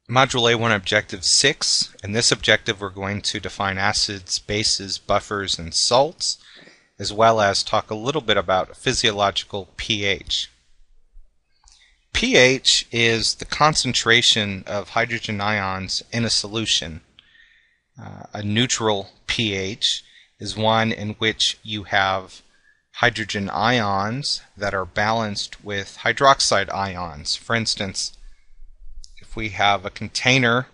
Module A1 Objective 6. In this objective we're going to define acids, bases, buffers, and salts, as well as talk a little bit about physiological pH. pH is the concentration of hydrogen ions in a solution. A neutral pH is one in which you have hydrogen ions that are balanced with hydroxide ions. For instance, if we have a container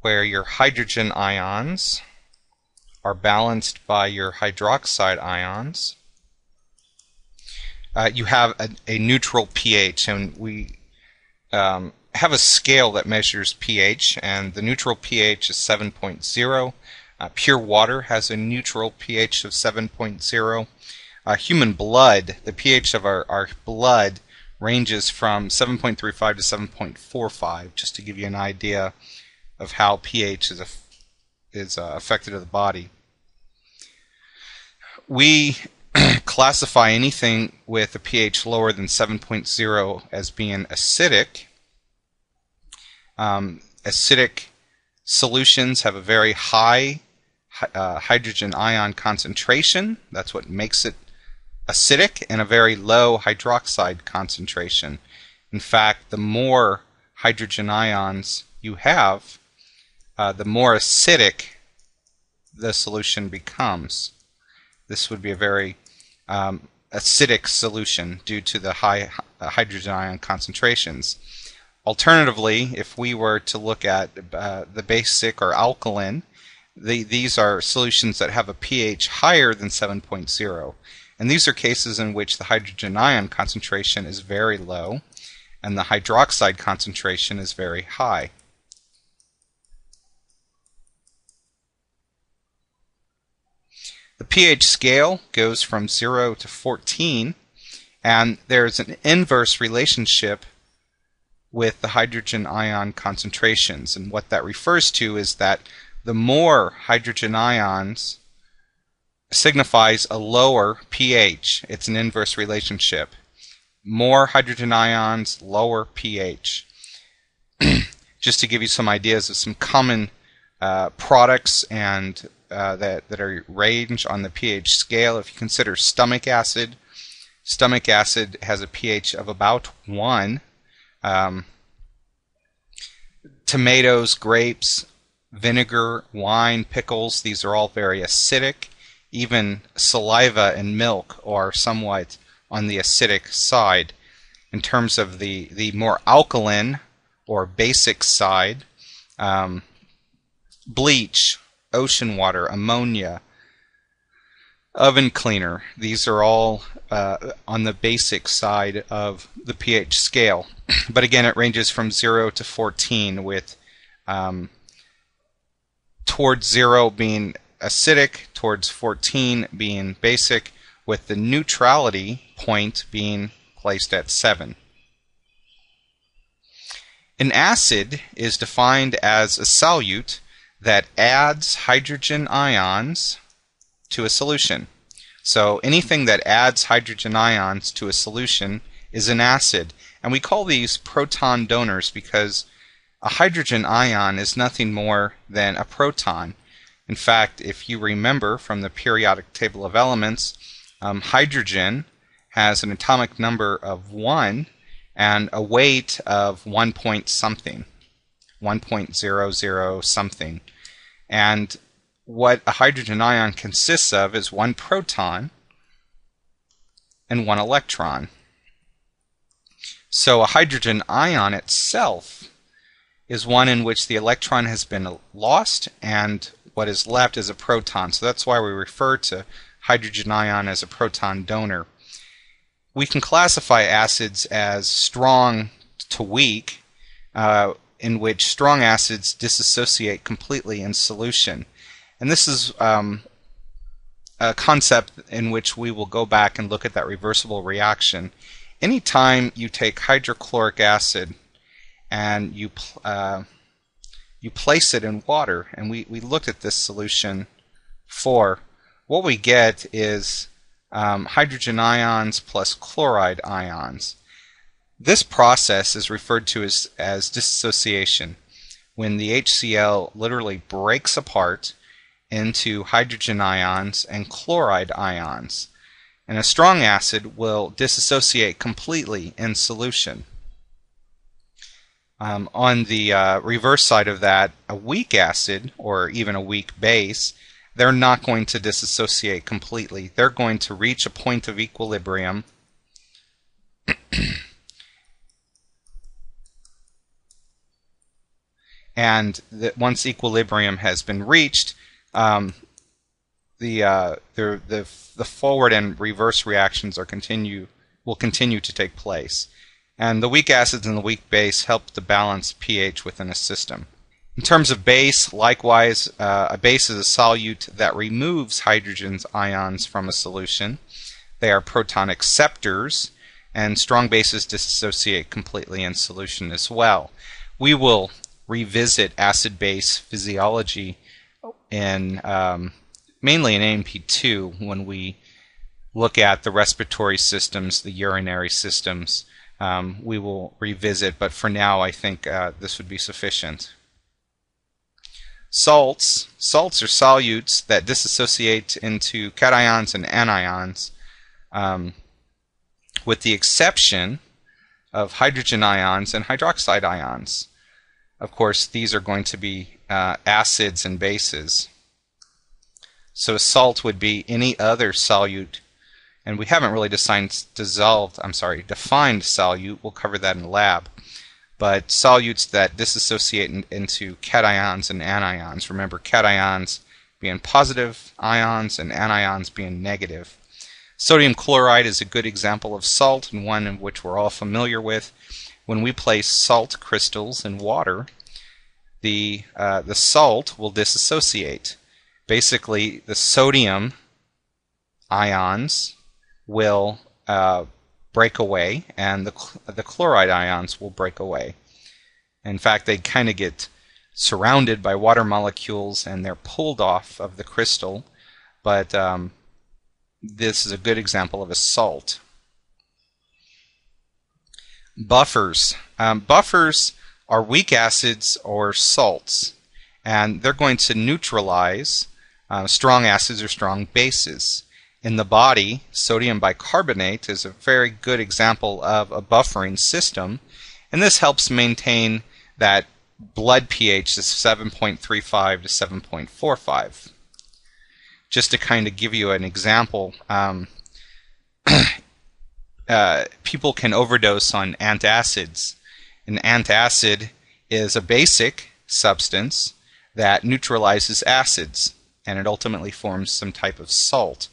where your hydrogen ions are balanced by your hydroxide ions, you have a neutral pH, and we have a scale that measures pH, and the neutral pH is 7.0. Pure water has a neutral pH of 7.0. Human blood, the pH of our blood ranges from 7.35 to 7.45, just to give you an idea of how pH is affected to the body. We classify anything with a pH lower than 7.0 as being acidic. Acidic solutions have a very high hydrogen ion concentration. That's what makes it acidic, and a very low hydroxide concentration. In fact, the more hydrogen ions you have, the more acidic the solution becomes. This would be a very acidic solution due to the high hydrogen ion concentrations. Alternatively, if we were to look at the basic or alkaline, these are solutions that have a pH higher than 7.0. And these are cases in which the hydrogen ion concentration is very low and the hydroxide concentration is very high. The pH scale goes from 0 to 14, and there's an inverse relationship with the hydrogen ion concentrations. And what that refers to is that the more hydrogen ions signifies a lower pH. It's an inverse relationship. More hydrogen ions, lower pH. Just to give you some ideas of some common products and that are ranged on the pH scale, if you consider stomach acid has a pH of about 1. Tomatoes, grapes, vinegar, wine, pickles, these are all very acidic. Even saliva and milk are somewhat on the acidic side. In terms of the more alkaline or basic side, bleach, ocean water, ammonia, oven cleaner, these are all on the basic side of the pH scale. But again, it ranges from 0 to 14, with towards 0 being acidic, towards 14 being basic, with the neutrality point being placed at 7. An acid is defined as a solute that adds hydrogen ions to a solution. So anything that adds hydrogen ions to a solution is an acid. And we call these proton donors because a hydrogen ion is nothing more than a proton. In fact, if you remember from the periodic table of elements, hydrogen has an atomic number of 1 and a weight of 1 point something, 1.00 something. And what a hydrogen ion consists of is 1 proton and 1 electron. So a hydrogen ion itself is one in which the electron has been lost and what is left is a proton. So that's why we refer to hydrogen ion as a proton donor. We can classify acids as strong to weak, in which strong acids dissociate completely in solution. And this is a concept in which we will go back and look at that reversible reaction. Anytime you take hydrochloric acid and you place it in water, and we looked at this solution before, what we get is hydrogen ions plus chloride ions. This process is referred to as dissociation, when the HCl literally breaks apart into hydrogen ions and chloride ions. And a strong acid will dissociate completely in solution. On the reverse side of that, a weak acid, or even a weak base, they're not going to dissociate completely. They're going to reach a point of equilibrium and once equilibrium has been reached, the forward and reverse reactions will continue to take place. And the weak acids and the weak base help to balance pH within a system. In terms of base, likewise, a base is a solute that removes hydrogen ions from a solution. They are proton acceptors, and strong bases dissociate completely in solution as well. We will revisit acid-base physiology in mainly in AMP2 when we look at the respiratory systems, the urinary systems. We will revisit, but for now I think this would be sufficient. Salts are solutes that dissociate into cations and anions, with the exception of hydrogen ions and hydroxide ions. Of course, these are going to be acids and bases. So a salt would be any other solute, and we haven't really defined solute. We'll cover that in the lab. But solutes that dissociate into cations and anions. Remember, cations being positive ions and anions being negative. Sodium chloride is a good example of salt, and one in which we're all familiar with. When we place salt crystals in water, the salt will dissociate. Basically, the sodium ions will break away, and the chloride ions will break away. In fact, they kind of get surrounded by water molecules, and they're pulled off of the crystal. But this is a good example of a salt. Buffers. Buffers are weak acids or salts, and they're going to neutralize strong acids or strong bases. In the body, sodium bicarbonate is a very good example of a buffering system, and this helps maintain that blood pH is 7.35 to 7.45. Just to kind of give you an example, people can overdose on antacids. An antacid is a basic substance that neutralizes acids, and it ultimately forms some type of salt.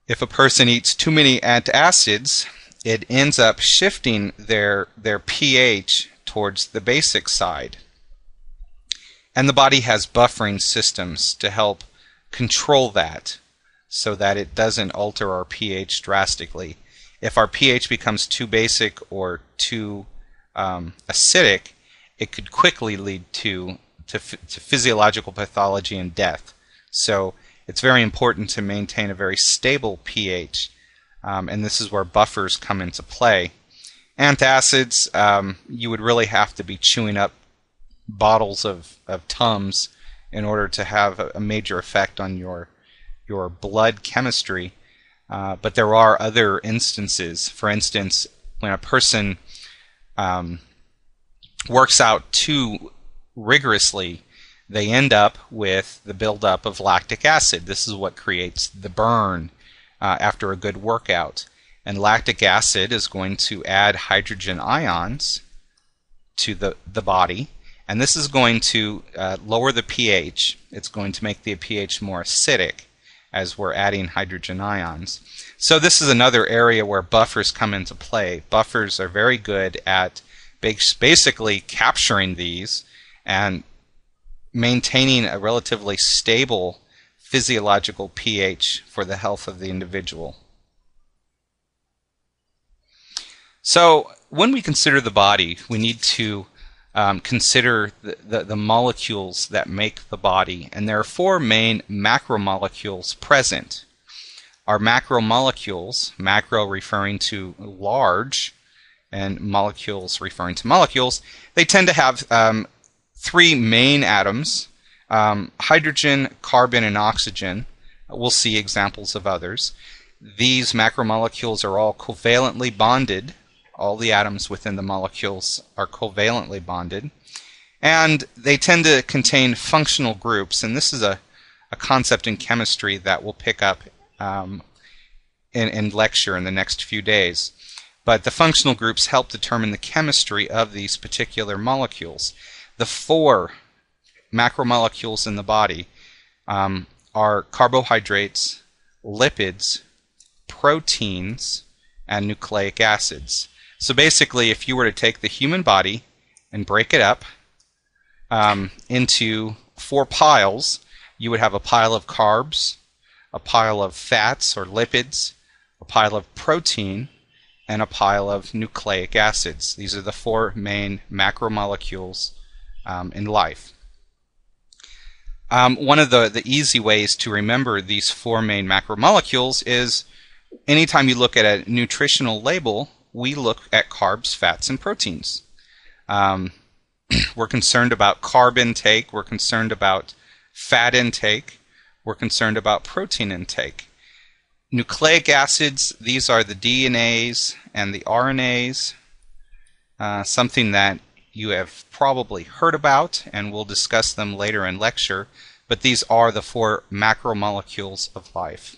If a person eats too many antacids, it ends up shifting their pH towards the basic side. And the body has buffering systems to help control that so that it doesn't alter our pH drastically. If our pH becomes too basic or too acidic, it could quickly lead to physiological pathology and death. So it's very important to maintain a very stable pH, and this is where buffers come into play. Antacids, you would really have to be chewing up bottles of Tums in order to have a major effect on your blood chemistry. But there are other instances. For instance, when a person works out too rigorously, they end up with the buildup of lactic acid. This is what creates the burn after a good workout. And lactic acid is going to add hydrogen ions to the body, and this is going to lower the pH. It's going to make the pH more acidic as we're adding hydrogen ions. So this is another area where buffers come into play. Buffers are very good at basically capturing these and maintaining a relatively stable physiological pH for the health of the individual. So when we consider the body, we need to consider the molecules that make the body, and there are four main macromolecules present. Our macromolecules, macro referring to large, and molecules referring to molecules, they tend to have three main atoms, hydrogen, carbon, and oxygen. We'll see examples of others. These macromolecules are all covalently bonded. All the atoms within the molecules are covalently bonded. And they tend to contain functional groups, and this is a concept in chemistry that we'll pick up in lecture in the next few days. But the functional groups help determine the chemistry of these particular molecules. The four macromolecules in the body are carbohydrates, lipids, proteins, and nucleic acids. So basically, if you were to take the human body and break it up into four piles, you would have a pile of carbs, a pile of fats or lipids, a pile of protein, and a pile of nucleic acids. These are the four main macromolecules in life. One of the easy ways to remember these four main macromolecules is anytime you look at a nutritional label, we look at carbs, fats, and proteins. We're concerned about carb intake, we're concerned about fat intake, we're concerned about protein intake. Nucleic acids, these are the DNAs and the RNAs, something that you have probably heard about, and we'll discuss them later in lecture, but these are the four macromolecules of life.